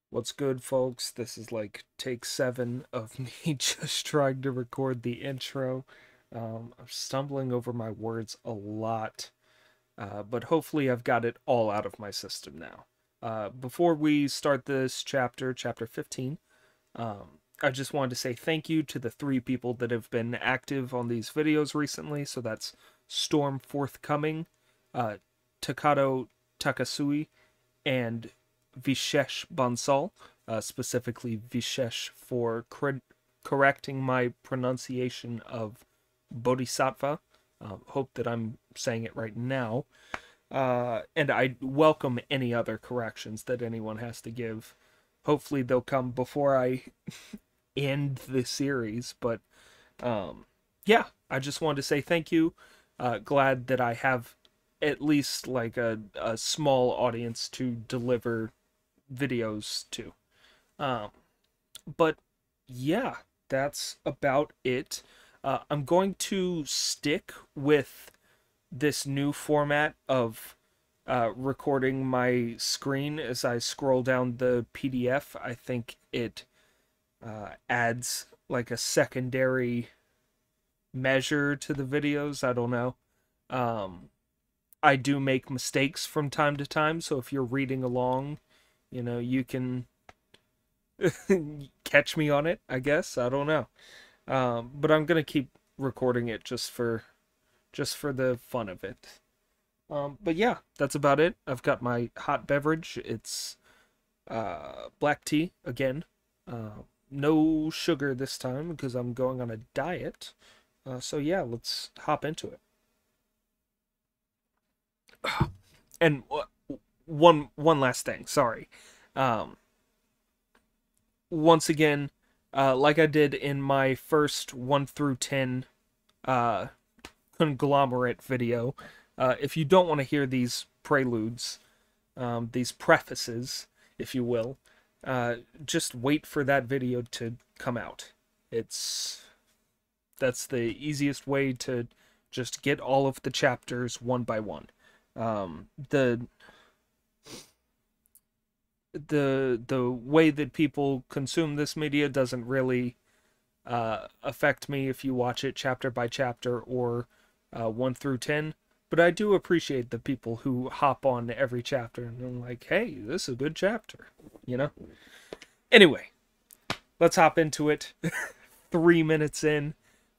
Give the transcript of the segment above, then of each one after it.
What's good, folks? This is like take 7 of me just trying to record the intro. I'm stumbling over my words a lot, but hopefully I've got it all out of my system now. Before we start this chapter, chapter 15, I just wanted to say thank you to the 3 people that have been active on these videos recently. So that's Storm Forthcoming, uh, Takato Takasui, and Vishesh Bansal, specifically Vishesh for correcting my pronunciation of Bodhisattva. Hope that I'm saying it right now. And I welcome any other corrections that anyone has to give. Hopefully they'll come before I end the series. But yeah, I just wanted to say thank you. Glad that I have at least like a small audience to deliver videos to. Um, but yeah, that's about it. I'm going to stick with this new format of recording my screen as I scroll down the PDF. I think it adds like a secondary measure to the videos. I don't know. Um, I do make mistakes from time to time, so if you're reading along, you can catch me on it, I guess. I don't know. But I'm gonna keep recording it just for the fun of it. But yeah, that's about it. I've got my hot beverage. It's black tea again. No sugar this time because I'm going on a diet. So yeah, let's hop into it. And one last thing. Sorry. Um, Once again, like I did in my first 1 through 10 uh, conglomerate video, if you don't want to hear these preludes, these prefaces, if you will, just wait for that video to come out. That's the easiest way to just get all of the chapters one by one. The the way that people consume this media doesn't really affect me if you watch it chapter by chapter or 1 through 10. But I do appreciate the people who hop on every chapter and are like, hey, this is a good chapter, you know? Anyway, let's hop into it. 3 minutes in,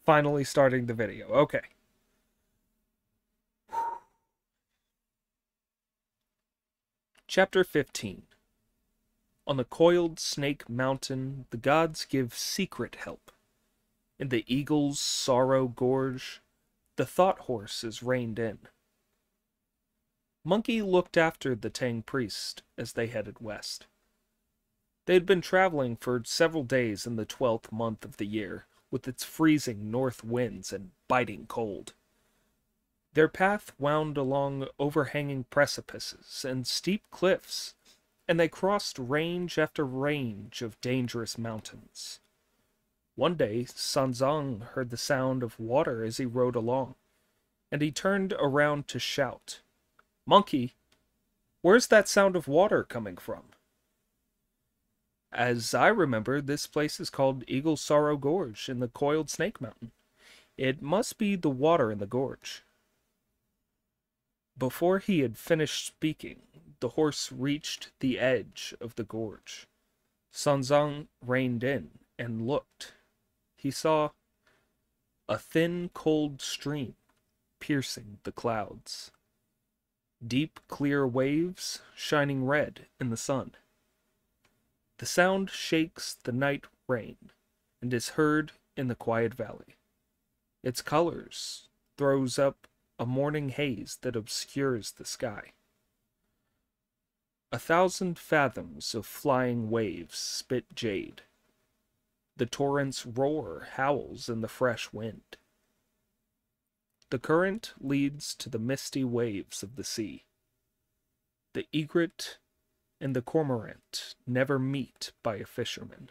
finally starting the video. Okay. Chapter 15. On the coiled snake mountain, the gods give secret help. In the eagle's sorrow gorge, the thought horse is reined in. Monkey looked after the Tang priest as they headed west. They had been traveling for several days in the 12th month of the year, with its freezing north winds and biting cold. Their path wound along overhanging precipices and steep cliffs, and they crossed range after range of dangerous mountains. One day, Sanzang heard the sound of water as he rode along, and he turned around to shout, "Monkey, where's that sound of water coming from?" "As I remember, this place is called Eagle Sorrow Gorge in the Coiled Snake Mountain. It must be the water in the gorge." Before he had finished speaking, the horse reached the edge of the gorge. Sanzang reined in and looked. He saw a thin, cold stream piercing the clouds. Deep, clear waves shining red in the sun. The sound shakes the night rain and is heard in the quiet valley. Its colors throws up a morning haze that obscures the sky. 1,000 fathoms of flying waves spit jade. The torrent's roar howls in the fresh wind. The current leads to the misty waves of the sea. The egret and the cormorant never meet by a fisherman.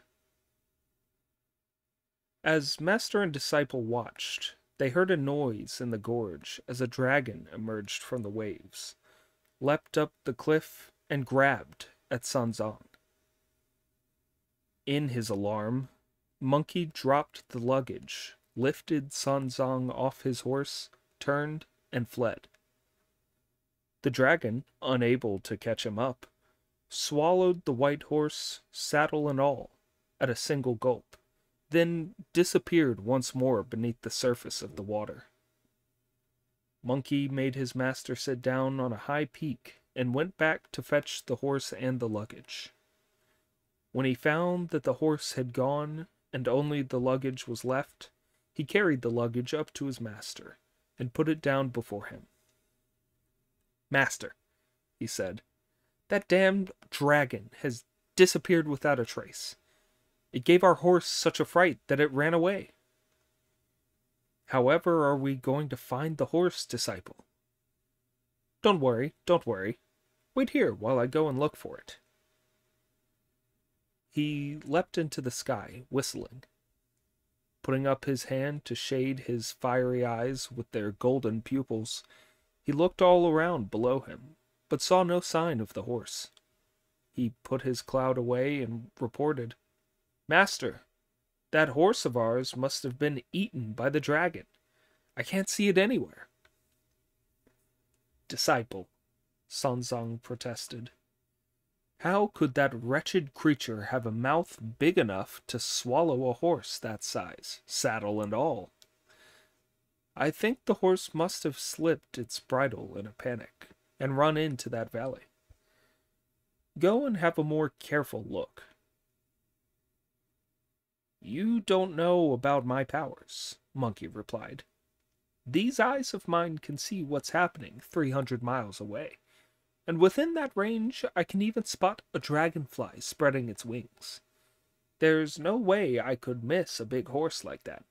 As master and disciple watched, they heard a noise in the gorge as a dragon emerged from the waves, leapt up the cliff, and grabbed at Sanzang. In his alarm, Monkey dropped the luggage, lifted Sanzong off his horse, turned, and fled. The dragon, unable to catch him up, swallowed the white horse, saddle and all, at a single gulp, then disappeared once more beneath the surface of the water. Monkey made his master sit down on a high peak and went back to fetch the horse and the luggage. When he found that the horse had gone and only the luggage was left, he carried the luggage up to his master and put it down before him. "Master," he said, "that damned dragon has disappeared without a trace. It gave our horse such a fright that it ran away." "However are we going to find the horse, disciple?" Don't worry. Wait here while I go and look for it." He leapt into the sky, whistling. Putting up his hand to shade his fiery eyes with their golden pupils, he looked all around below him, but saw no sign of the horse. He put his cloud away and reported, "Master, that horse of ours must have been eaten by the dragon. I can't see it anywhere." "Disciple," Sanzang protested, "how could that wretched creature have a mouth big enough to swallow a horse that size, saddle and all? I think the horse must have slipped its bridle in a panic and run into that valley. Go and have a more careful look." "You don't know about my powers," Monkey replied. "These eyes of mine can see what's happening 300 miles away. And within that range, I can even spot a dragonfly spreading its wings. There's no way I could miss a big horse like that."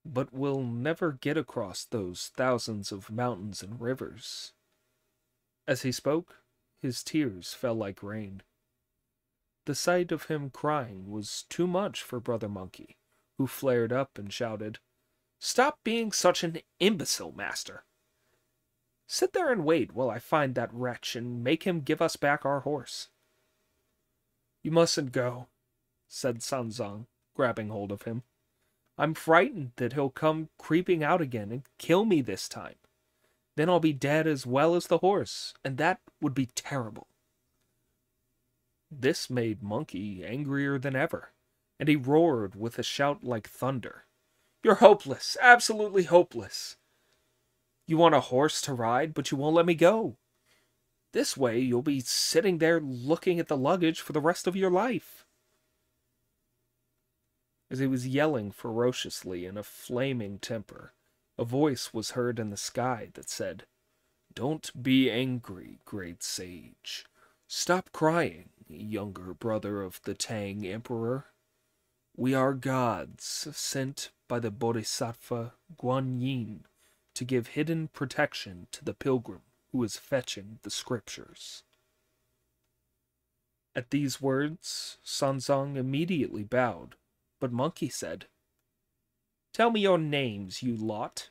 "But we'll never get across those thousands of mountains and rivers." As he spoke, his tears fell like rain. The sight of him crying was too much for Brother Monkey, who flared up and shouted, "Stop being such an imbecile, master! Sit there and wait while I find that wretch and make him give us back our horse." "You mustn't go," said Sanzang, grabbing hold of him. "I'm frightened that he'll come creeping out again and kill me this time. Then I'll be dead as well as the horse, and that would be terrible." This made Monkey angrier than ever, and he roared with a shout like thunder, "You're hopeless, absolutely hopeless! You want a horse to ride, but you won't let me go. This way you'll be sitting there looking at the luggage for the rest of your life." As he was yelling ferociously in a flaming temper, a voice was heard in the sky that said, "Don't be angry, great sage. Stop crying, younger brother of the Tang Emperor. We are gods sent by the Bodhisattva Guanyin to give hidden protection to the pilgrim who is fetching the scriptures." At these words, Sanzang immediately bowed, but Monkey said, "Tell me your names, you lot."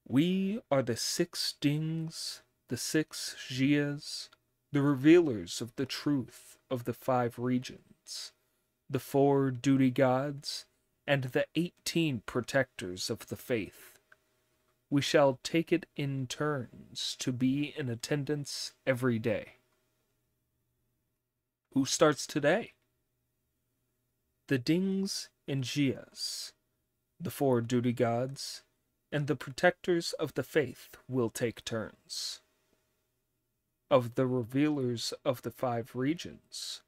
"We are the 6 Dings, the 6 Jias, the revealers of the truth of the 5 regions, the 4 duty gods, and the 18 protectors of the faith. We shall take it in turns to be in attendance every day." "Who starts today?" "The Dings and Jias, the 4 duty gods, and the protectors of the faith will take turns. Of the revealers of the 5 regions,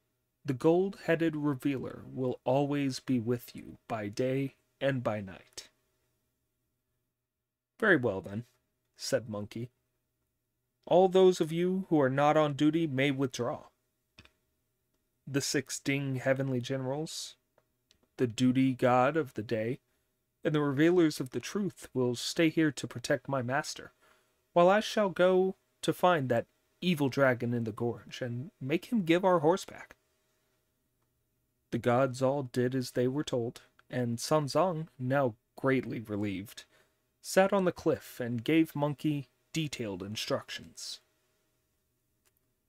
the gold-headed revealer will always be with you by day and by night." "Very well, then," said Monkey. "All those of you who are not on duty may withdraw. The 6 Ding heavenly generals, the duty god of the day, and the revealers of the truth will stay here to protect my master, while I shall go to find that evil dragon in the gorge and make him give our horse back." The gods all did as they were told, and Sanzang, now greatly relieved, sat on the cliff and gave Monkey detailed instructions.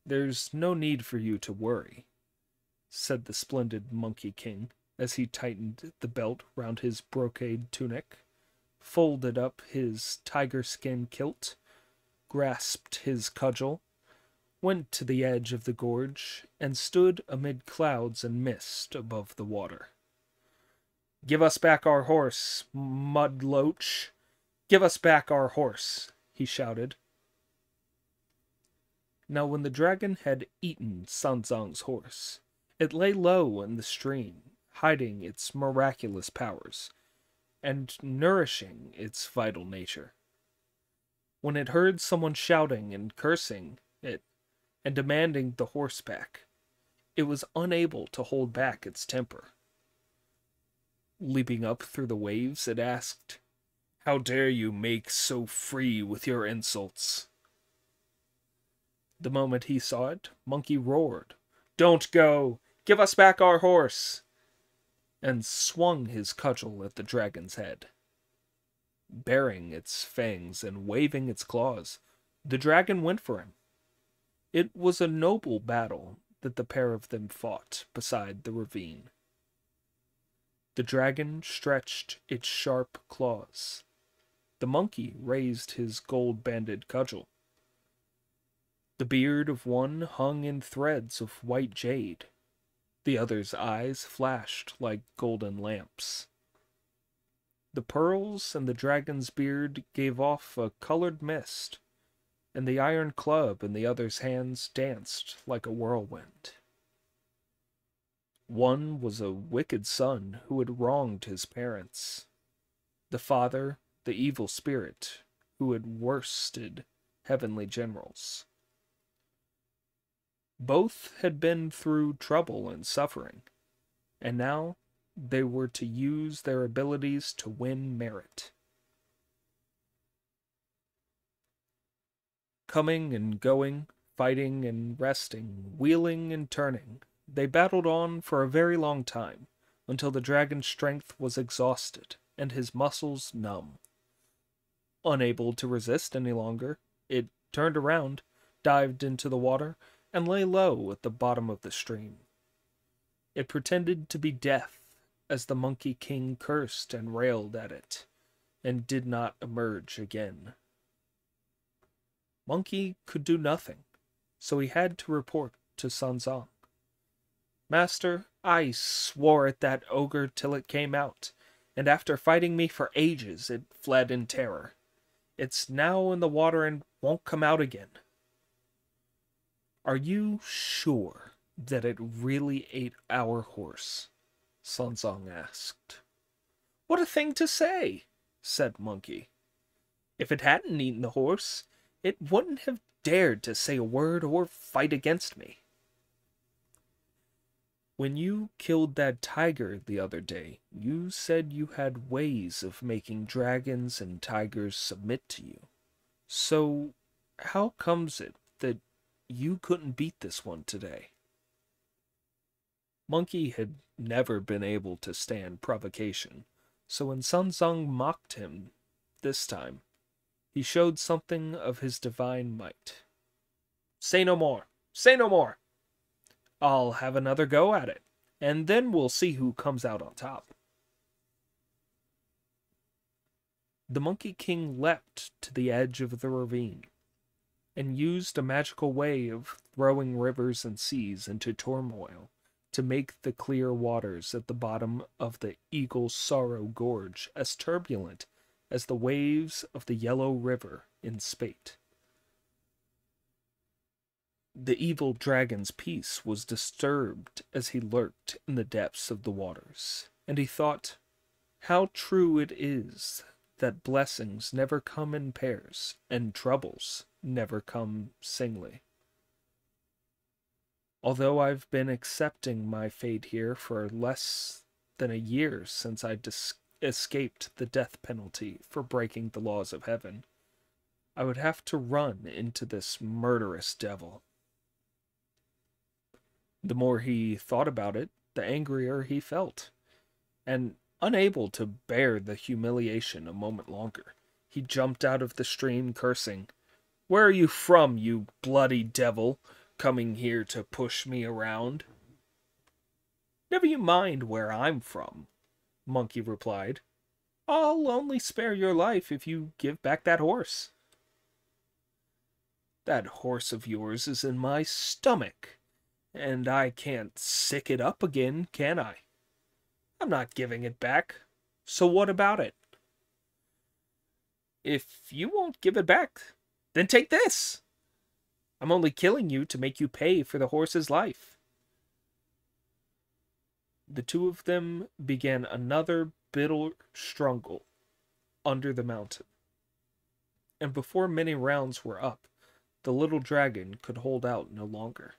"There's no need for you to worry," said the splendid Monkey King, as he tightened the belt round his brocade tunic, folded up his tiger skin kilt, grasped his cudgel, went to the edge of the gorge, and stood amid clouds and mist above the water. "Give us back our horse, Mudloach! Give us back our horse!" he shouted. Now when the dragon had eaten Sanzang's horse, it lay low in the stream, hiding its miraculous powers, and nourishing its vital nature. When it heard someone shouting and cursing it, and demanding the horse back, it was unable to hold back its temper. Leaping up through the waves, it asked, "How dare you make so free with your insults?" The moment he saw it, Monkey roared, "Don't go! Give us back our horse!" and swung his cudgel at the dragon's head. Baring its fangs and waving its claws, the dragon went for him. It was a noble battle that the pair of them fought beside the ravine. The dragon stretched its sharp claws. The monkey raised his gold-banded cudgel. The beard of one hung in threads of white jade. The other's eyes flashed like golden lamps. The pearls and the dragon's beard gave off a colored mist, and the iron club in the other's hands danced like a whirlwind. One was a wicked son who had wronged his parents. The father, the evil spirit, who had worsted heavenly generals. Both had been through trouble and suffering, and now they were to use their abilities to win merit. Coming and going, fighting and resting, wheeling and turning, they battled on for a very long time, until the dragon's strength was exhausted and his muscles numb. Unable to resist any longer, it turned around, dived into the water, and lay low at the bottom of the stream. It pretended to be deaf as the Monkey King cursed and railed at it, and did not emerge again. Monkey could do nothing, so he had to report to Sanzang. "Master, I swore at that ogre till it came out, and after fighting me for ages, it fled in terror. It's now in the water and won't come out again." "Are you sure that it really ate our horse?" Sanzang asked. "What a thing to say!" said Monkey. "If it hadn't eaten the horse, it wouldn't have dared to say a word or fight against me." "When you killed that tiger the other day, you said you had ways of making dragons and tigers submit to you. So, how comes it that you couldn't beat this one today?" Monkey had never been able to stand provocation, so when Sanzang mocked him this time, he showed something of his divine might. "Say no more! Say no more! I'll have another go at it, and then we'll see who comes out on top." The Monkey King leapt to the edge of the ravine, and used a magical way of throwing rivers and seas into turmoil to make the clear waters at the bottom of the Eagle's Sorrow Gorge as turbulent as the waves of the Yellow River in Spate. The evil dragon's peace was disturbed as he lurked in the depths of the waters, and he thought, "How true it is that blessings never come in pairs, and troubles never come singly. Although I've been accepting my fate here for less than a year since I escaped the death penalty for breaking the laws of heaven, I would have to run into this murderous devil." The more he thought about it, the angrier he felt, and unable to bear the humiliation a moment longer, he jumped out of the stream cursing, "Where are you from, you bloody devil, coming here to push me around?" Never you mind where I'm from, Monkey replied. I'll only spare your life if you give back that horse. That horse of yours is in my stomach, and I can't sick it up again, can I? I'm not giving it back. So what about it? If you won't give it back, then take this. I'm only killing you to make you pay for the horse's life. The two of them began another bitter struggle under the mountain, and before many rounds were up, the little dragon could hold out no longer.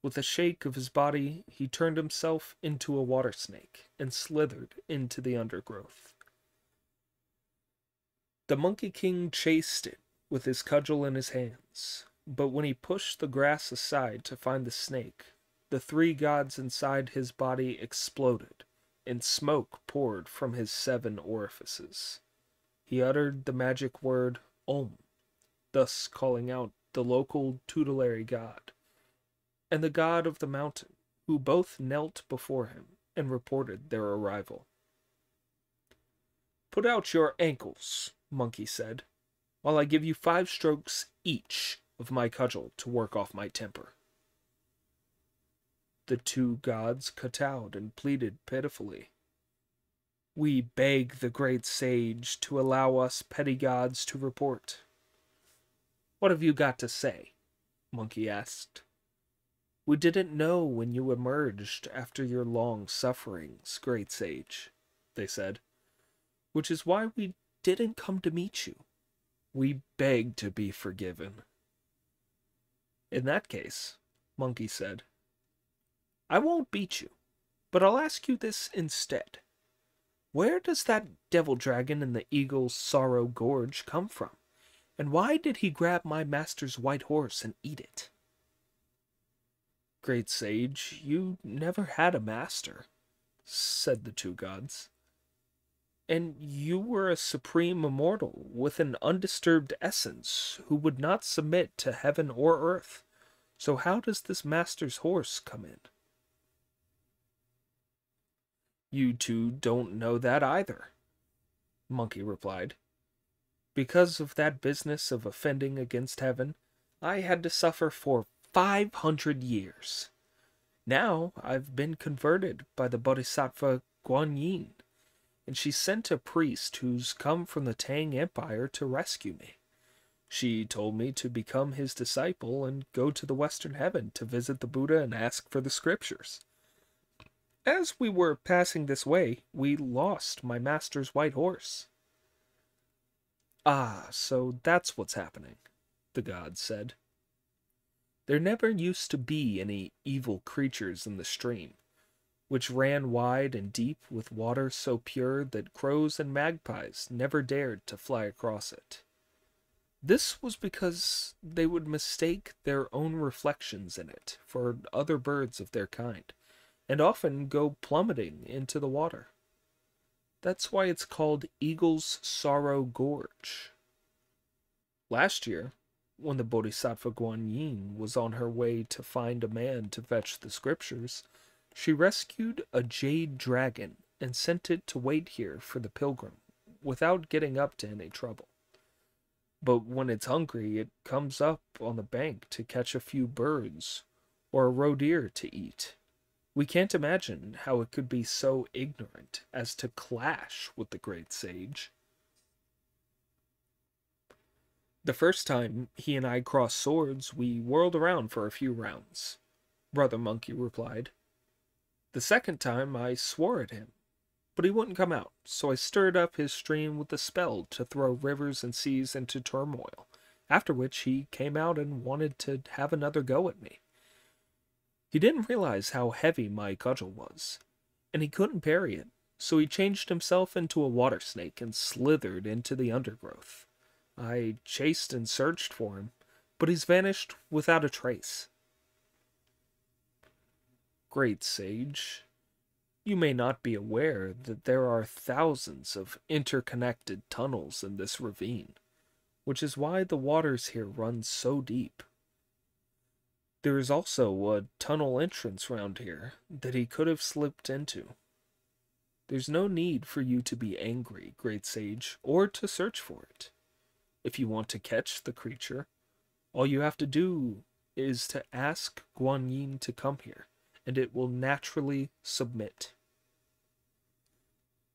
With a shake of his body, he turned himself into a water snake and slithered into the undergrowth. The Monkey King chased it with his cudgel in his hands, but when he pushed the grass aside to find the snake, the three gods inside his body exploded, and smoke poured from his 7 orifices. He uttered the magic word Om, thus calling out the local tutelary god, and the god of the mountain, who both knelt before him and reported their arrival. Put out your ankles, Monkey said, while I give you 5 strokes each of my cudgel to work off my temper. The 2 gods kowtowed and pleaded pitifully. We beg the great sage to allow us petty gods to report. What have you got to say? Monkey asked. We didn't know when you emerged after your long sufferings, great sage, they said, which is why we didn't come to meet you. We beg to be forgiven. In that case, Monkey said, I won't beat you, but I'll ask you this instead. Where does that devil dragon in the Eagle's Sorrow Gorge come from? And why did he grab my master's white horse and eat it? Great sage, you never had a master, said the 2 gods. And you were a supreme immortal with an undisturbed essence who would not submit to heaven or earth. So how does this master's horse come in? You 2 don't know that either, Monkey replied. Because of that business of offending against heaven, I had to suffer for 500 years. Now I've been converted by the Bodhisattva Guanyin, and she sent a priest who's come from the Tang Empire to rescue me. She told me to become his disciple and go to the Western Heaven to visit the Buddha and ask for the scriptures. As we were passing this way, we lost my master's white horse. Ah, so that's what's happening, the gods said. There never used to be any evil creatures in the stream, which ran wide and deep with water so pure that crows and magpies never dared to fly across it. This was because they would mistake their own reflections in it for other birds of their kind, and often go plummeting into the water. That's why it's called Eagle's Sorrow Gorge. Last year, when the Bodhisattva Guanyin was on her way to find a man to fetch the scriptures, she rescued a jade dragon and sent it to wait here for the pilgrim, without getting up to any trouble. But when it's hungry, it comes up on the bank to catch a few birds, or a roe deer to eat. We can't imagine how it could be so ignorant as to clash with the great sage. The first time he and I crossed swords, we whirled around for a few rounds, Brother Monkey replied. The second time I swore at him, but he wouldn't come out, so I stirred up his stream with a spell to throw rivers and seas into turmoil, after which he came out and wanted to have another go at me. He didn't realize how heavy my cudgel was, and he couldn't parry it, so he changed himself into a water snake and slithered into the undergrowth. I chased and searched for him, but he's vanished without a trace. Great sage, you may not be aware that there are thousands of interconnected tunnels in this ravine, which is why the waters here run so deep. There is also a tunnel entrance round here that he could have slipped into. There's no need for you to be angry, great sage, or to search for it. If you want to catch the creature, all you have to do is to ask Guanyin to come here, and it will naturally submit.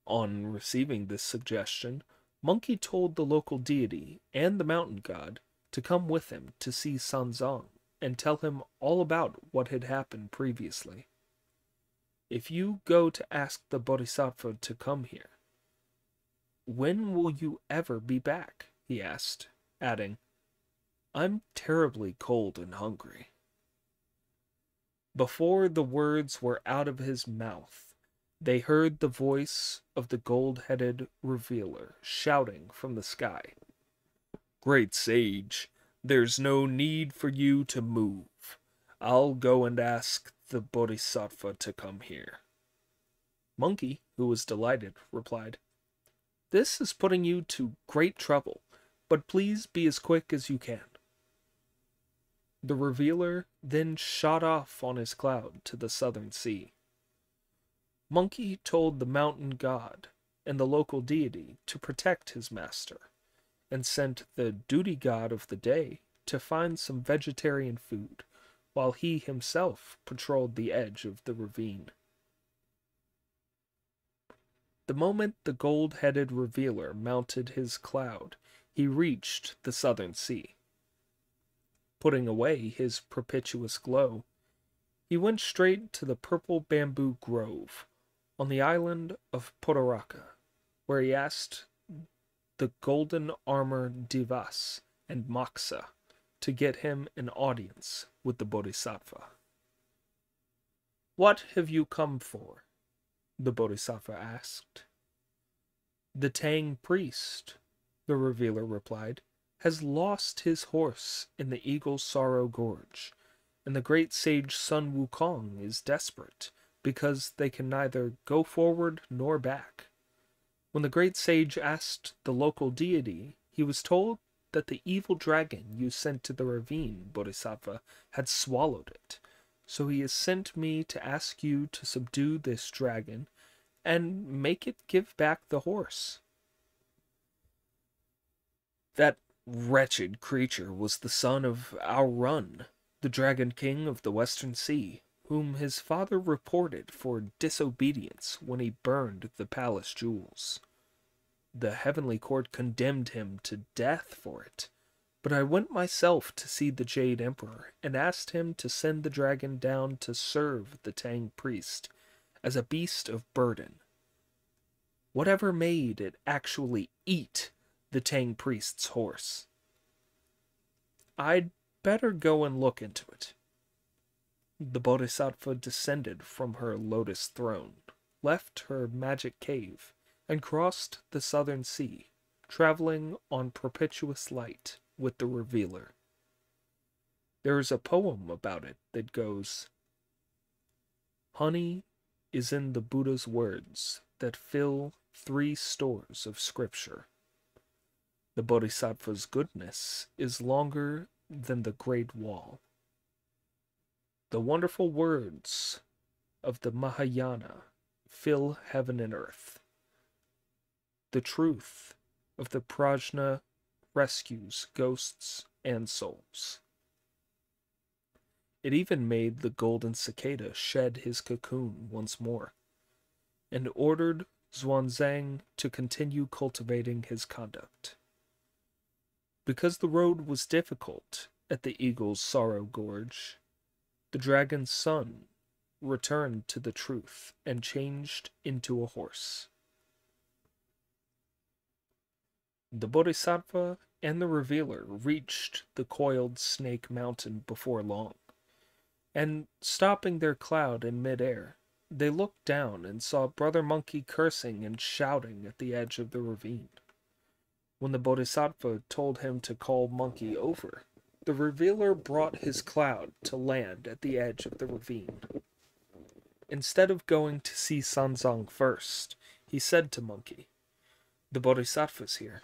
On receiving this suggestion, Monkey told the local deity and the mountain god to come with him to see Sanzang and tell him all about what had happened previously. If you go to ask the Bodhisattva to come here, when will you ever be back? He asked, adding, I'm terribly cold and hungry. Before the words were out of his mouth, they heard the voice of the gold-headed revealer shouting from the sky. Great sage, there's no need for you to move. I'll go and ask the Bodhisattva to come here. Monkey, who was delighted, replied, This is putting you to great trouble, but please be as quick as you can. The revealer then shot off on his cloud to the southern sea. Monkey told the mountain god and the local deity to protect his master, and sent the duty god of the day to find some vegetarian food, while he himself patrolled the edge of the ravine. The moment the gold-headed revealer mounted his cloud, he reached the southern sea. Putting away his propitious glow, he went straight to the purple bamboo grove on the island of Podoraka, where he asked the golden armor Divas and Moxa to get him an audience with the Bodhisattva. What have you come for? The Bodhisattva asked. The Tang priest, the revealer replied, has lost his horse in the Eagle's Sorrow Gorge, and the great sage Sun Wukong is desperate because they can neither go forward nor back. When the great sage asked the local deity, he was told that the evil dragon you sent to the ravine, Bodhisattva, had swallowed it. So he has sent me to ask you to subdue this dragon and make it give back the horse. That wretched creature was the son of Aurun, the Dragon King of the Western Sea, whom his father reported for disobedience when he burned the palace jewels. The heavenly court condemned him to death for it, but I went myself to see the Jade Emperor and asked him to send the dragon down to serve the Tang priest as a beast of burden. Whatever made it actually eat the Tang priest's horse? I'd better go and look into it. The Bodhisattva descended from her lotus throne, left her magic cave, and crossed the southern sea, traveling on propitious light with the revealer. There is a poem about it that goes, Honey is in the Buddha's words that fill 3 stores of scripture. The Bodhisattva's goodness is longer than the Great Wall. The wonderful words of the Mahayana fill heaven and earth. The truth of the prajna rescues ghosts and souls. It even made the golden cicada shed his cocoon once more, and ordered Xuanzang to continue cultivating his conduct. Because the road was difficult at the Eagle's Sorrow Gorge, the dragon's son returned to the truth and changed into a horse. The Bodhisattva and the Revealer reached the coiled Snake Mountain before long, and stopping their cloud in midair, they looked down and saw Brother Monkey cursing and shouting at the edge of the ravine. When the Bodhisattva told him to call Monkey over, the Revealer brought his cloud to land at the edge of the ravine. Instead of going to see Sanzang first, he said to Monkey, The Bodhisattva's here.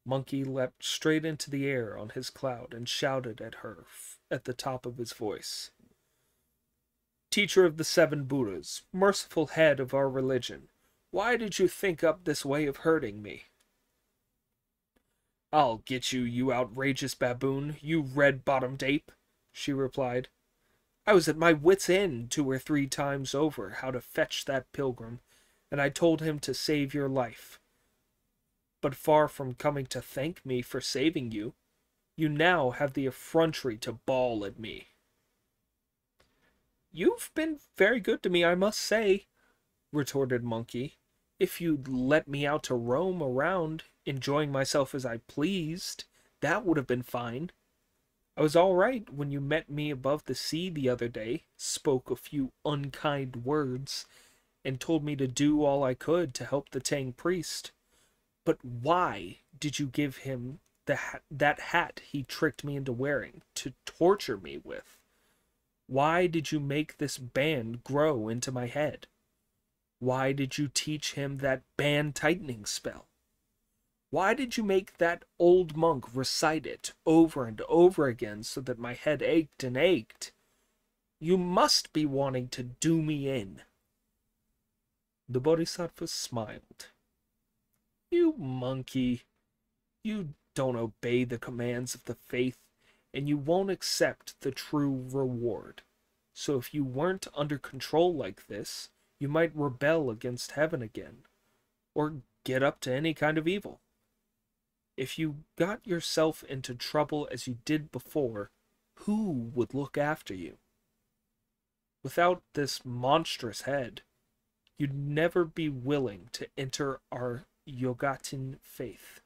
Monkey leapt straight into the air on his cloud and shouted at her at the top of his voice. Teacher of the seven Buddhas, merciful head of our religion, why did you think up this way of hurting me? I'll get you, you outrageous baboon, you red-bottomed ape, she replied. I was at my wit's end 2 or 3 times over how to fetch that pilgrim, and I told him to save your life. But far from coming to thank me for saving you, you now have the effrontery to bawl at me. You've been very good to me, I must say, retorted Monkey. If you'd let me out to roam around, enjoying myself as I pleased, that would have been fine. I was all right when you met me above the sea the other day, spoke a few unkind words, and told me to do all I could to help the Tang priest. But why did you give him that hat he tricked me into wearing to torture me with? Why did you make this band grow into my head? Why did you teach him that band tightening spell? Why did you make that old monk recite it over and over again so that my head ached and ached? You must be wanting to do me in. The Bodhisattva smiled. You monkey, you don't obey the commands of the faith, and you won't accept the true reward. So if you weren't under control like this, you might rebel against heaven again, or get up to any kind of evil. If you got yourself into trouble as you did before, who would look after you? Without this monstrous head, you'd never be willing to enter our Yogatin faith.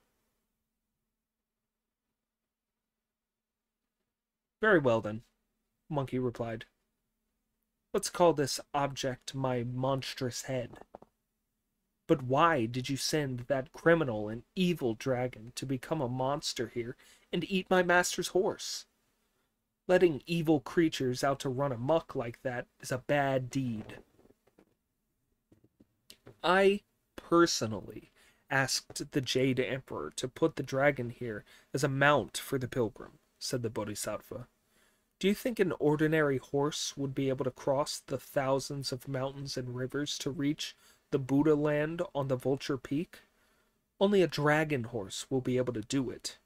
Very well then, Monkey replied. Let's call this object my monstrous head. But why did you send that criminal and evil dragon to become a monster here and eat my master's horse? Letting evil creatures out to run amok like that is a bad deed. I personally asked the Jade Emperor to put the dragon here as a mount for the pilgrim, said the Bodhisattva. Do you think an ordinary horse would be able to cross the thousands of mountains and rivers to reach the Buddha land on the Vulture Peak? Only a dragon horse will be able to do it.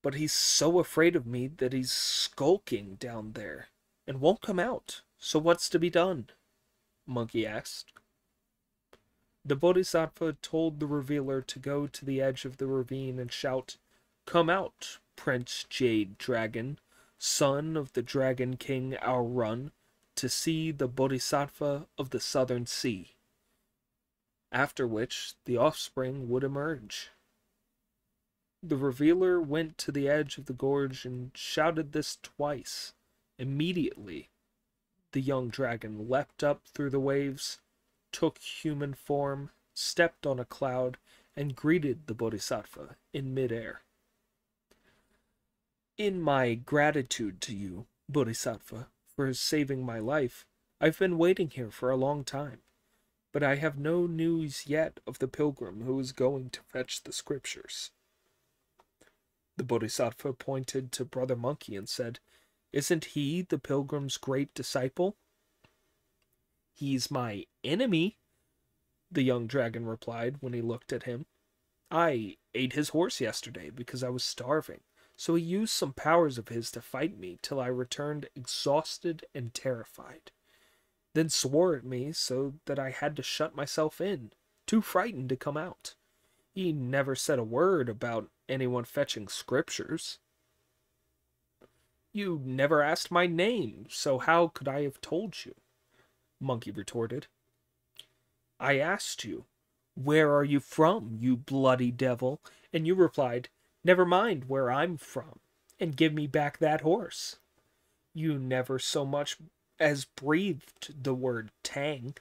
But he's so afraid of me that he's skulking down there and won't come out. So what's to be done? Monkey asked. The Bodhisattva told the Revealer to go to the edge of the ravine and shout, Come out, Prince Jade Dragon, son of the Dragon King Aurun, to see the Bodhisattva of the Southern Sea. After which the offspring would emerge. The Revealer went to the edge of the gorge and shouted this twice. Immediately, the young dragon leapt up through the waves, took human form, stepped on a cloud, and greeted the Bodhisattva in midair. In my gratitude to you, Bodhisattva, for saving my life, I've been waiting here for a long time, but I have no news yet of the pilgrim who is going to fetch the scriptures. The Bodhisattva pointed to Brother Monkey and said, Isn't he the pilgrim's great disciple? He's my enemy, the young dragon replied when he looked at him. I ate his horse yesterday because I was starving, so he used some powers of his to fight me till I returned exhausted and terrified. Then swore at me so that I had to shut myself in, too frightened to come out. He never said a word about anyone fetching scriptures. You never asked my name, so how could I have told you? Monkey retorted. I asked you, Where are you from, you bloody devil? And you replied, Never mind where I'm from, and give me back that horse. You never so much as breathed the word Tang.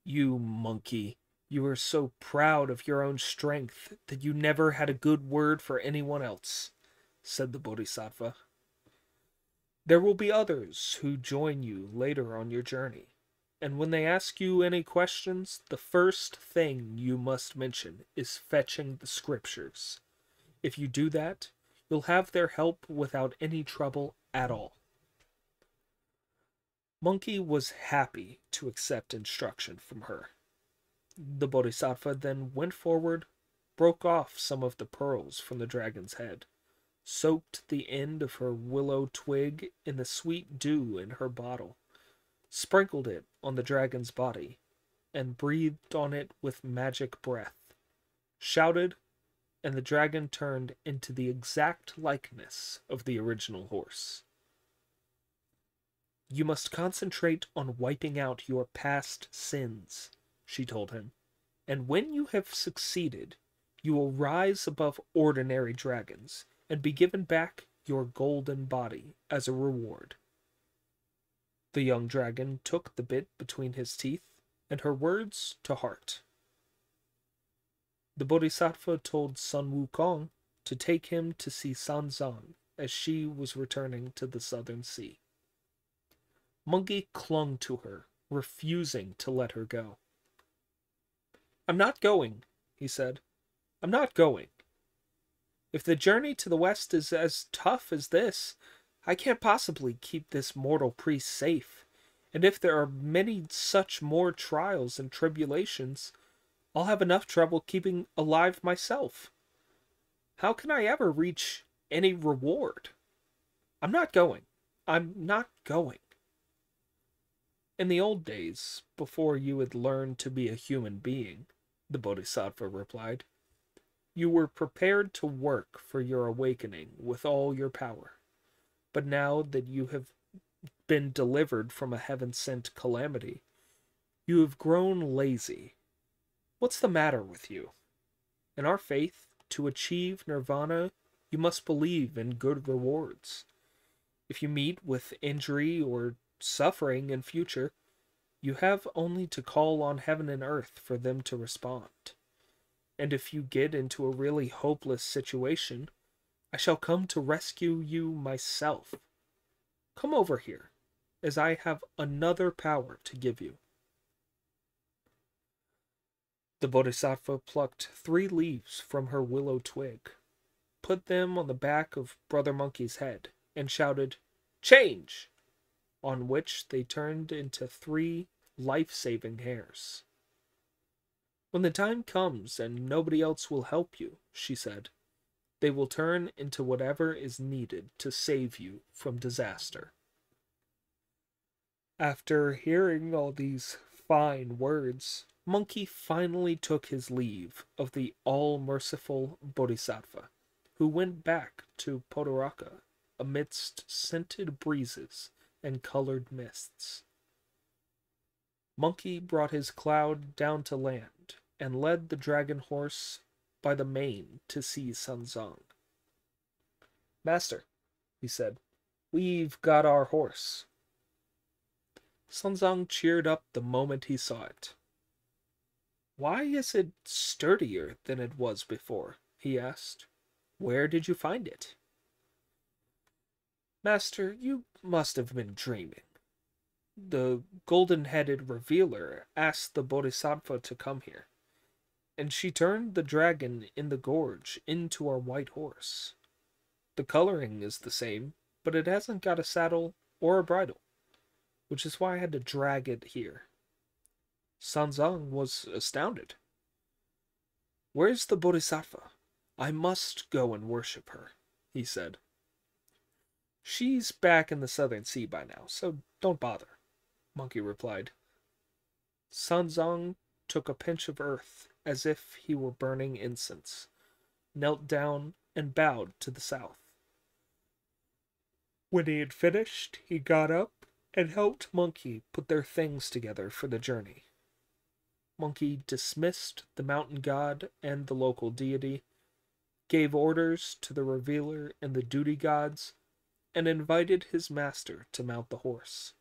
You monkey, you are so proud of your own strength that you never had a good word for anyone else, said the Bodhisattva. There will be others who join you later on your journey, and when they ask you any questions, the first thing you must mention is fetching the scriptures. If you do that, You'll have their help without any trouble at all." Monkey was happy to accept instruction from her. The Bodhisattva then went forward, broke off some of the pearls from the dragon's head, soaked the end of her willow twig in the sweet dew in her bottle, sprinkled it on the dragon's body, and breathed on it with magic breath, shouted, and the dragon turned into the exact likeness of the original horse. "You must concentrate on wiping out your past sins," she told him, "and when you have succeeded, you will rise above ordinary dragons and be given back your golden body as a reward." The young dragon took the bit between his teeth and her words to heart. The Bodhisattva told Sun Wukong to take him to see Sanzang as she was returning to the southern sea. Monkey clung to her, refusing to let her go. "I'm not going," he said. "I'm not going. If the journey to the west is as tough as this, I can't possibly keep this mortal priest safe. And if there are many such more trials and tribulations, I'll have enough trouble keeping alive myself. How can I ever reach any reward? I'm not going. I'm not going." "In the old days, before you had learned to be a human being," the Bodhisattva replied, "you were prepared to work for your awakening with all your power. But now that you have been delivered from a heaven-sent calamity, you have grown lazy. What's the matter with you? In our faith, to achieve nirvana, you must believe in good rewards. If you meet with injury or suffering in future, you have only to call on heaven and earth for them to respond. And if you get into a really hopeless situation, I shall come to rescue you myself. Come over here, as I have another power to give you." The Bodhisattva plucked 3 leaves from her willow twig, put them on the back of Brother Monkey's head, and shouted, "Change!" on which they turned into 3 life-saving hairs. "When the time comes and nobody else will help you," she said, "they will turn into whatever is needed to save you from disaster." After hearing all these fine words, Monkey finally took his leave of the all-merciful Bodhisattva, who went back to Podoraka amidst scented breezes and colored mists. Monkey brought his cloud down to land and led the dragon horse by the mane to see Sanzang. "Master," he said, "we've got our horse." Sanzang cheered up the moment he saw it. "Why is it sturdier than it was before?" he asked. "Where did you find it?" "Master, you must have been dreaming. The golden-headed revealer asked the Bodhisattva to come here, and she turned the dragon in the gorge into our white horse. The coloring is the same, but it hasn't got a saddle or a bridle, which is why I had to drag it here." Sanzang was astounded. "Where's the Bodhisattva? I must go and worship her," he said. "She's back in the southern sea by now, so don't bother," Monkey replied. Sanzang took a pinch of earth as if he were burning incense, knelt down, and bowed to the south. When he had finished, he got up and helped Monkey put their things together for the journey. Monkey dismissed the mountain god and the local deity, gave orders to the revealer and the duty gods, and invited his master to mount the horse.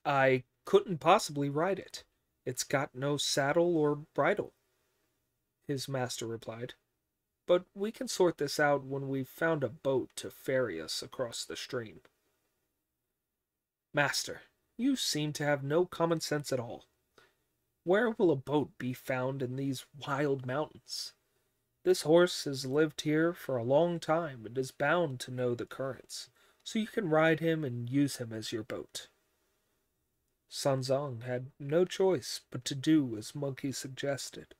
"I couldn't possibly ride it. It's got no saddle or bridle," his master replied. "But we can sort this out when we've found a boat to ferry us across the stream." "Master, you seem to have no common sense at all. Where will a boat be found in these wild mountains? This horse has lived here for a long time and is bound to know the currents, so you can ride him and use him as your boat. Sanzong had no choice but to do as Monkey suggested,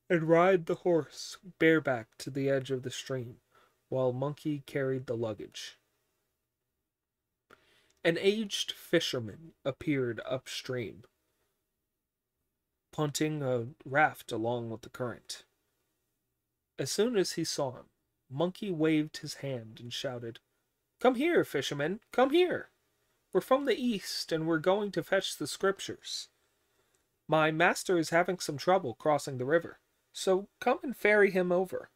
and ride the horse bareback to the edge of the stream, while Monkey carried the luggage. An aged fisherman appeared upstream, punting a raft along with the current. As soon as he saw him, Monkey waved his hand and shouted, "Come here, fisherman, come here! We're from the east, and we're going to fetch the scriptures. My master is having some trouble crossing the river, so come and ferry him over."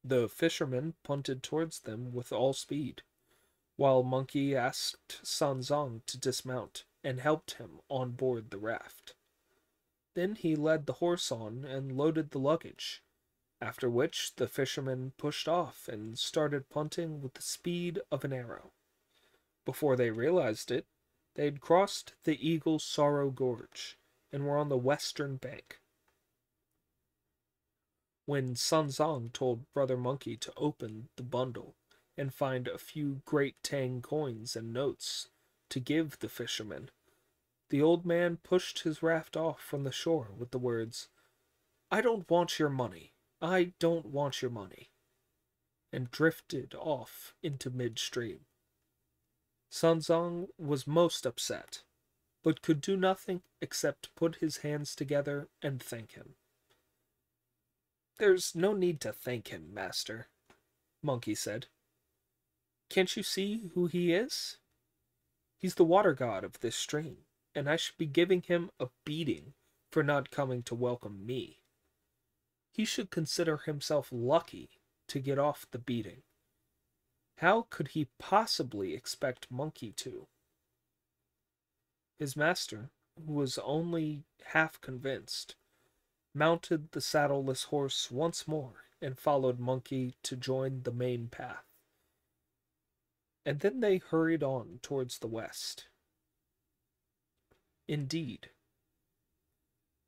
The fisherman punted towards them with all speed, while Monkey asked Sanzong to dismount and helped him on board the raft. Then he led the horse on and loaded the luggage, after which the fisherman pushed off and started punting with the speed of an arrow. Before they realized it, they had crossed the Eagle's Sorrow Gorge and were on the western bank. When Sanzong told Brother Monkey to open the bundle and find a few great Tang coins and notes to give the fisherman, the old man pushed his raft off from the shore with the words, "I don't want your money. I don't want your money," and drifted off into midstream. Sanzong was most upset, but could do nothing except put his hands together and thank him. "There's no need to thank him, master," Monkey said. "Can't you see who he is? He's the water god of this stream, and I should be giving him a beating for not coming to welcome me. He should consider himself lucky to get off the beating. How could he possibly expect Monkey to?" His master, who was only half convinced, mounted the saddleless horse once more and followed Monkey to join the main path. And then they hurried on towards the west. Indeed,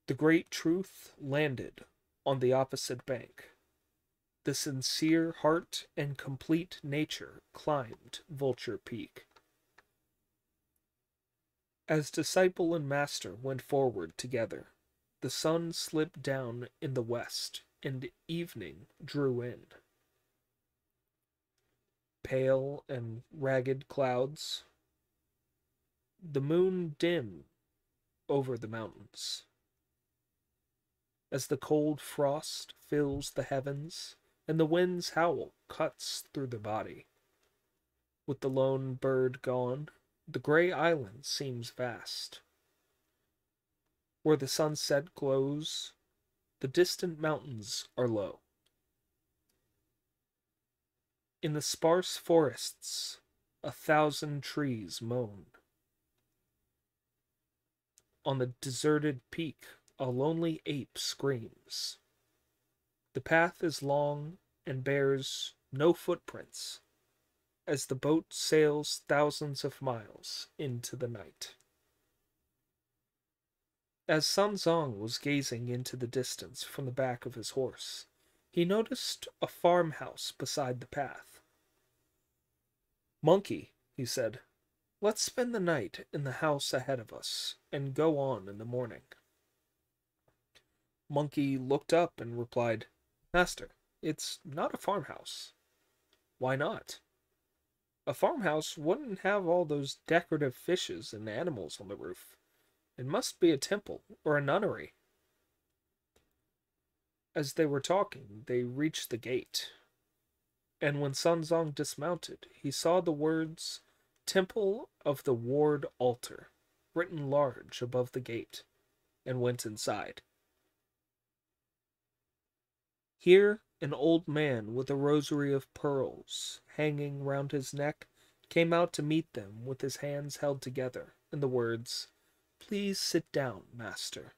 the great truth landed on the opposite bank. The sincere heart and complete nature climbed Vulture Peak. As disciple and master went forward together, the sun slipped down in the west, and evening drew in. Pale and ragged clouds, the moon dim over the mountains. As the cold frost fills the heavens, and the wind's howl cuts through the body. With the lone bird gone, the gray island seems vast. Where the sunset glows, the distant mountains are low. In the sparse forests, 1,000 trees moan. On the deserted peak, a lonely ape screams. The path is long and bears no footprints, as the boat sails thousands of miles into the night. As Sanzong was gazing into the distance from the back of his horse, he noticed a farmhouse beside the path. "Monkey," he said, "let's spend the night in the house ahead of us, and go on in the morning." Monkey looked up and replied, "Master, it's not a farmhouse." "Why not?" "A farmhouse wouldn't have all those decorative fishes and animals on the roof. It must be a temple or a nunnery." As they were talking, they reached the gate, and when Sanzong dismounted, he saw the words "Temple of the Ward Altar" written large above the gate, and went inside. Here, an old man with a rosary of pearls hanging round his neck came out to meet them with his hands held together, and the words, "Please sit down, master."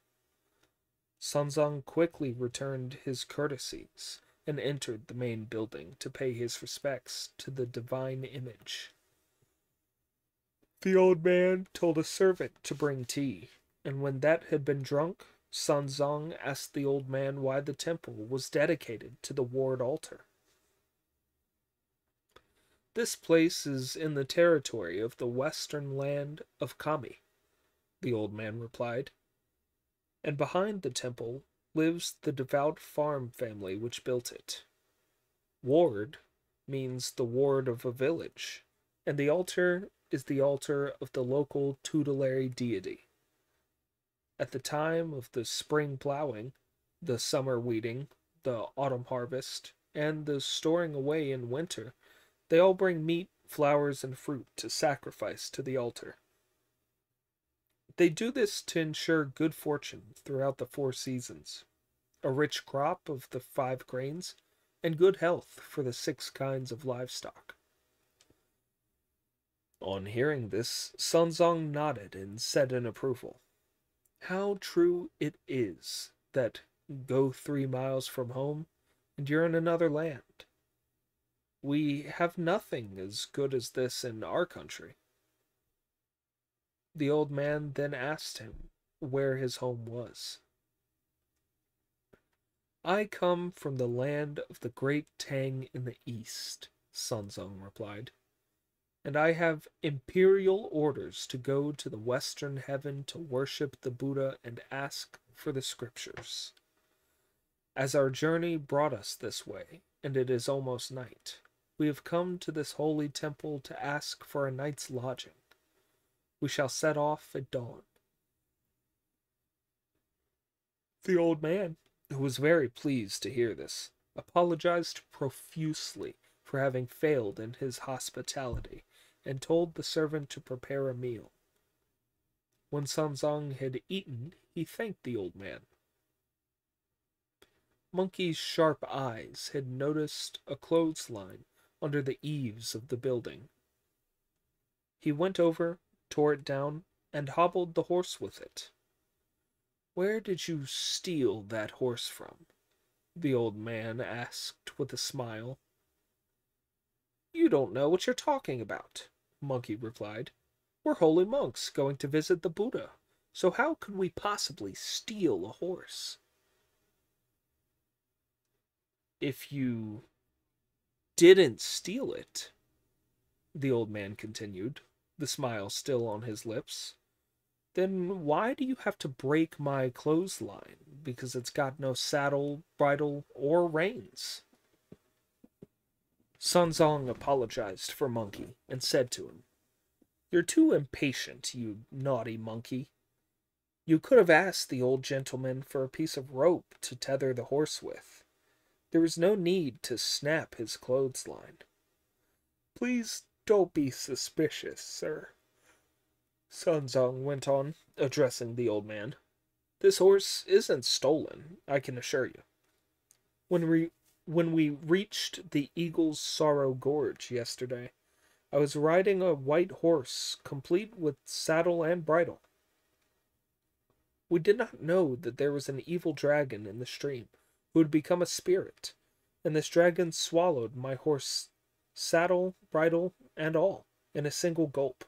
Sanzong quickly returned his courtesies and entered the main building to pay his respects to the divine image. The old man told a servant to bring tea, and when that had been drunk, Sun Zong asked the old man why the temple was dedicated to the ward altar. This place is in the territory of the western land of Kami, the old man replied, and behind the temple lives the devout farm family which built it. Ward means the ward of a village, and the altar is the altar of the local tutelary deity. At the time of the spring plowing, the summer weeding, the autumn harvest, and the storing away in winter, they all bring meat, flowers, and fruit to sacrifice to the altar. They do this to ensure good fortune throughout the 4 seasons, a rich crop of the 5 grains, and good health for the 6 kinds of livestock. On hearing this, Sunzong nodded and said in approval, "How true it is that go 3 miles from home, and you're in another land. We have nothing as good as this in our country." The old man then asked him where his home was. "I come from the land of the great Tang in the east," Sunzong replied, "and I have imperial orders to go to the western heaven to worship the Buddha and ask for the scriptures. As our journey brought us this way, and it is almost night, we have come to this holy temple to ask for a night's lodging. We shall set off at dawn." The old man, who was very pleased to hear this, apologized profusely for having failed in his hospitality, and told the servant to prepare a meal. When Sanzong had eaten, he thanked the old man. Monkey's sharp eyes had noticed a clothesline under the eaves of the building. He went over, tore it down, and hobbled the horse with it. "Where did you steal that horse from?" the old man asked with a smile. "You don't know what you're talking about," Monkey replied. "We're holy monks going to visit the Buddha, so how could we possibly steal a horse?" "If you didn't steal it," the old man continued, the smile still on his lips, "then why do you have to break my clothesline because it's got no saddle, bridle, or reins?" Sanzong apologized for Monkey and said to him, "You're too impatient, you naughty monkey. You could have asked the old gentleman for a piece of rope to tether the horse with. There was no need to snap his clothesline. Please don't be suspicious, sir," Sanzong went on, addressing the old man. "This horse isn't stolen, I can assure you. When we reached the Eagle's Sorrow Gorge yesterday, I was riding a white horse, complete with saddle and bridle. We did not know that there was an evil dragon in the stream who had become a spirit, and this dragon swallowed my horse, saddle, bridle, and all, in a single gulp.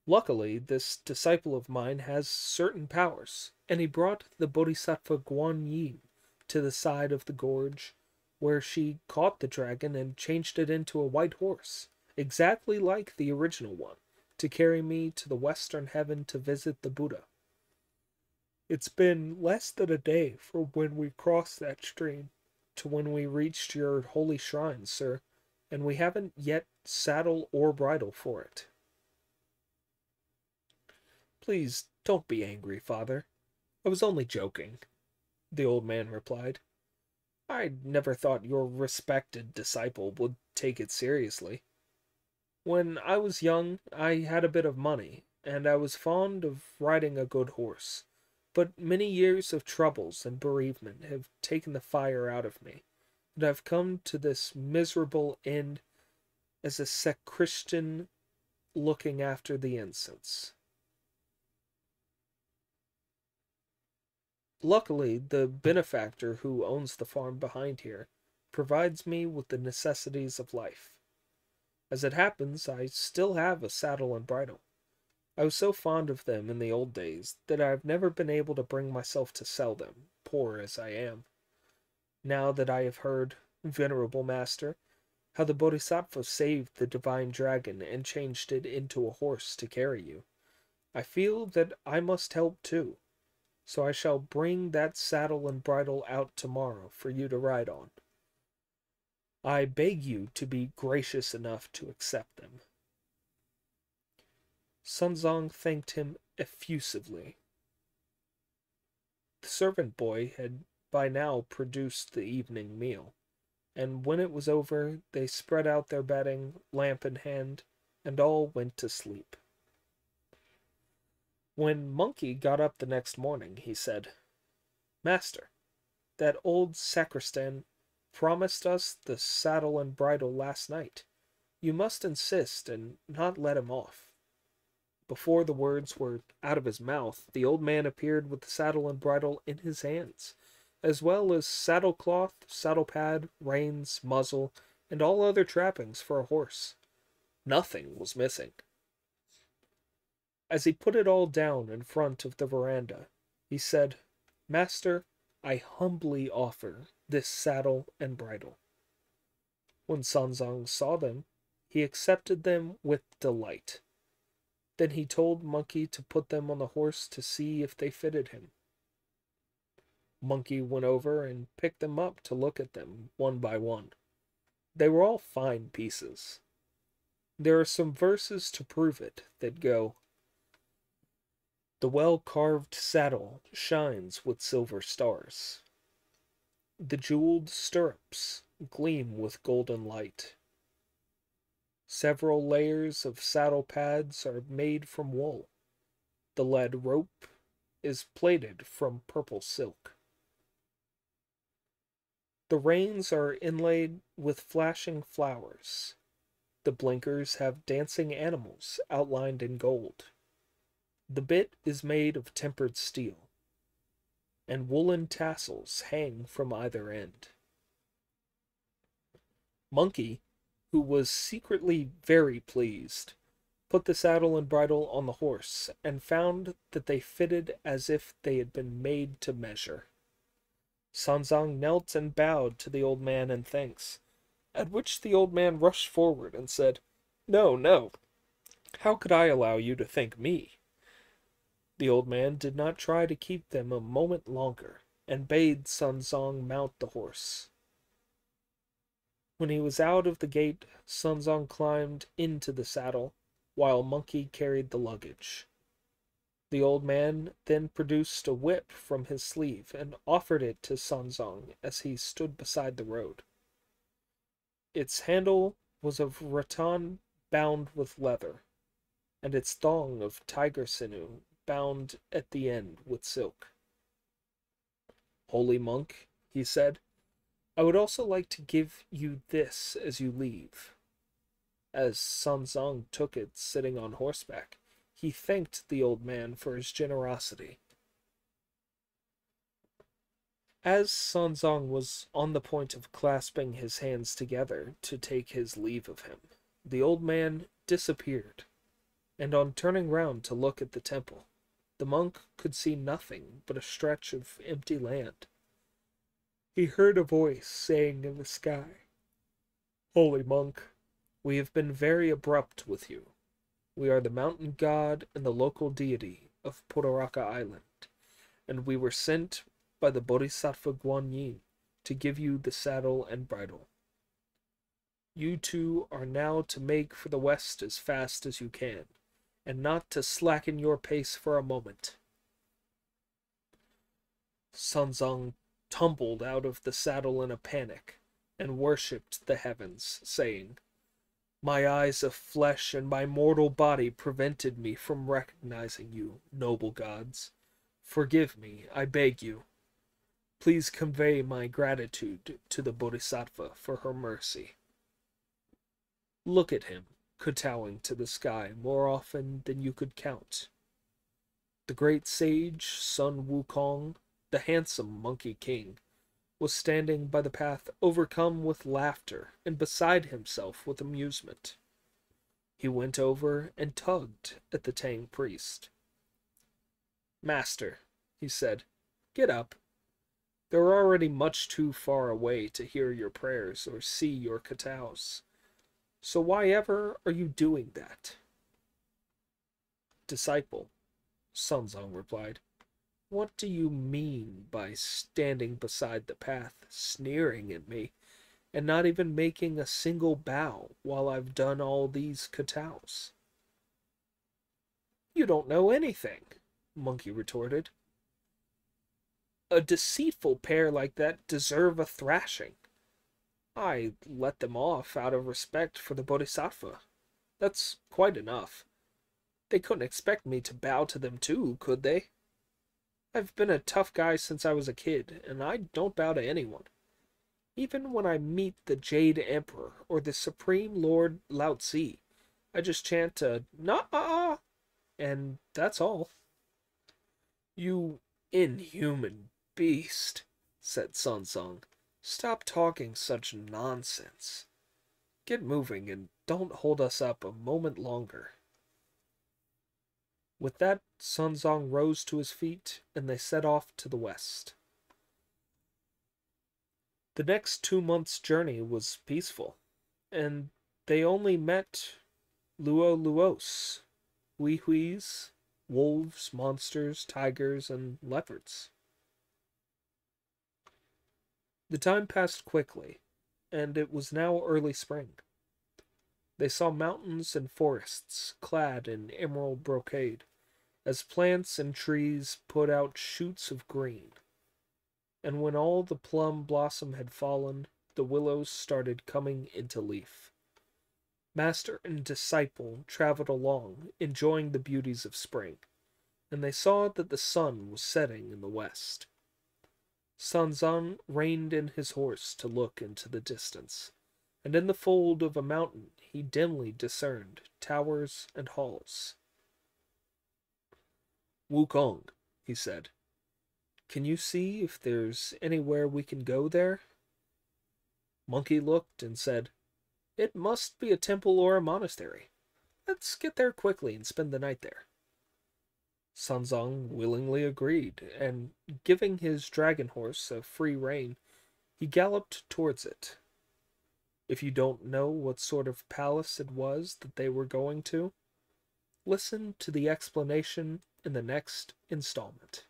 Luckily, this disciple of mine has certain powers, and he brought the Bodhisattva Guanyin to the side of the gorge, where she caught the dragon and changed it into a white horse, exactly like the original one, to carry me to the western heaven to visit the Buddha. It's been less than a day from when we crossed that stream to when we reached your holy shrine, sir, and we haven't yet saddle or bridle for it." "Please don't be angry, father. I was only joking," the old man replied. "I never thought your respected disciple would take it seriously. When I was young, I had a bit of money, and I was fond of riding a good horse, but many years of troubles and bereavement have taken the fire out of me, and I've come to this miserable end as a sacristan looking after the incense. Luckily, the benefactor who owns the farm behind here provides me with the necessities of life. As it happens, I still have a saddle and bridle. I was so fond of them in the old days that I have never been able to bring myself to sell them, poor as I am. Now that I have heard, venerable master, how the Bodhisattva saved the divine dragon and changed it into a horse to carry you, I feel that I must help too, so I shall bring that saddle and bridle out tomorrow for you to ride on. I beg you to be gracious enough to accept them." Sunzong thanked him effusively. The servant boy had by now produced the evening meal, and when it was over they spread out their bedding, lamp in hand, and all went to sleep. When Monkey got up the next morning, he said, "Master, that old sacristan promised us the saddle and bridle last night. You must insist and not let him off." Before the words were out of his mouth, the old man appeared with the saddle and bridle in his hands, as well as saddle cloth, saddle pad, reins, muzzle, and all other trappings for a horse. Nothing was missing. As he put it all down in front of the veranda, he said, "Master, I humbly offer this saddle and bridle." When Sanzang saw them, he accepted them with delight. Then he told Monkey to put them on the horse to see if they fitted him. Monkey went over and picked them up to look at them one by one. They were all fine pieces. There are some verses to prove it that go, "The well-carved saddle shines with silver stars. The jeweled stirrups gleam with golden light. Several layers of saddle pads are made from wool. The lead rope is plaited from purple silk. The reins are inlaid with flashing flowers. The blinkers have dancing animals outlined in gold. The bit is made of tempered steel, and woolen tassels hang from either end." Monkey, who was secretly very pleased, put the saddle and bridle on the horse, and found that they fitted as if they had been made to measure. Sanzang knelt and bowed to the old man in thanks, at which the old man rushed forward and said, "No, no, how could I allow you to thank me?" The old man did not try to keep them a moment longer, and bade Sanzang mount the horse. When he was out of the gate, Sanzang climbed into the saddle, while Monkey carried the luggage. The old man then produced a whip from his sleeve and offered it to Sanzang as he stood beside the road. Its handle was of rattan bound with leather, and its thong of tiger sinew bound at the end with silk. "Holy monk," he said, "I would also like to give you this as you leave." As Sanzang took it sitting on horseback, he thanked the old man for his generosity. As Sanzang was on the point of clasping his hands together to take his leave of him, the old man disappeared, and on turning round to look at the temple, the monk could see nothing but a stretch of empty land. He heard a voice saying in the sky, "Holy monk, we have been very abrupt with you. We are the mountain god and the local deity of Podoraka Island, and we were sent by the Bodhisattva Guanyin to give you the saddle and bridle. You two are now to make for the west as fast as you can, and not to slacken your pace for a moment." Sanzang tumbled out of the saddle in a panic, and worshipped the heavens, saying, "My eyes of flesh and my mortal body prevented me from recognizing you, noble gods. Forgive me, I beg you. Please convey my gratitude to the Bodhisattva for her mercy." Look at him, kowtowing to the sky more often than you could count. The great sage Sun Wukong, the handsome Monkey King, was standing by the path overcome with laughter and beside himself with amusement. He went over and tugged at the Tang priest. "Master," he said, "get up. They're already much too far away to hear your prayers or see your kowtows. So why ever are you doing that?" "Disciple," Sunzong replied, "what do you mean by standing beside the path, sneering at me, and not even making a single bow while I've done all these kowtows?" "You don't know anything," Monkey retorted. "A deceitful pair like that deserve a thrashing. I let them off out of respect for the Bodhisattva. That's quite enough. They couldn't expect me to bow to them too, could they? I've been a tough guy since I was a kid, and I don't bow to anyone. Even when I meet the Jade Emperor or the Supreme Lord Lao Tzu, I just chant a "nah," and that's all." "You inhuman beast," said Sun Song. "Stop talking such nonsense. Get moving and don't hold us up a moment longer." With that, Sun Song rose to his feet, and they set off to the west. The next 2 months' journey was peaceful, and they only met Luos, Huis, wolves, monsters, tigers, and leopards. The time passed quickly, and it was now early spring. They saw mountains and forests clad in emerald brocade, as plants and trees put out shoots of green. And when all the plum blossom had fallen, the willows started coming into leaf. Master and disciple traveled along, enjoying the beauties of spring, and they saw that the sun was setting in the west. Sanzan reined in his horse to look into the distance, and in the fold of a mountain he dimly discerned towers and halls. "Wukong," he said, "can you see if there's anywhere we can go there?" Monkey looked and said, "It must be a temple or a monastery. Let's get there quickly and spend the night there." Sanzong willingly agreed, and giving his dragon horse a free rein, he galloped towards it. If you don't know what sort of palace it was that they were going to, listen to the explanation in the next installment.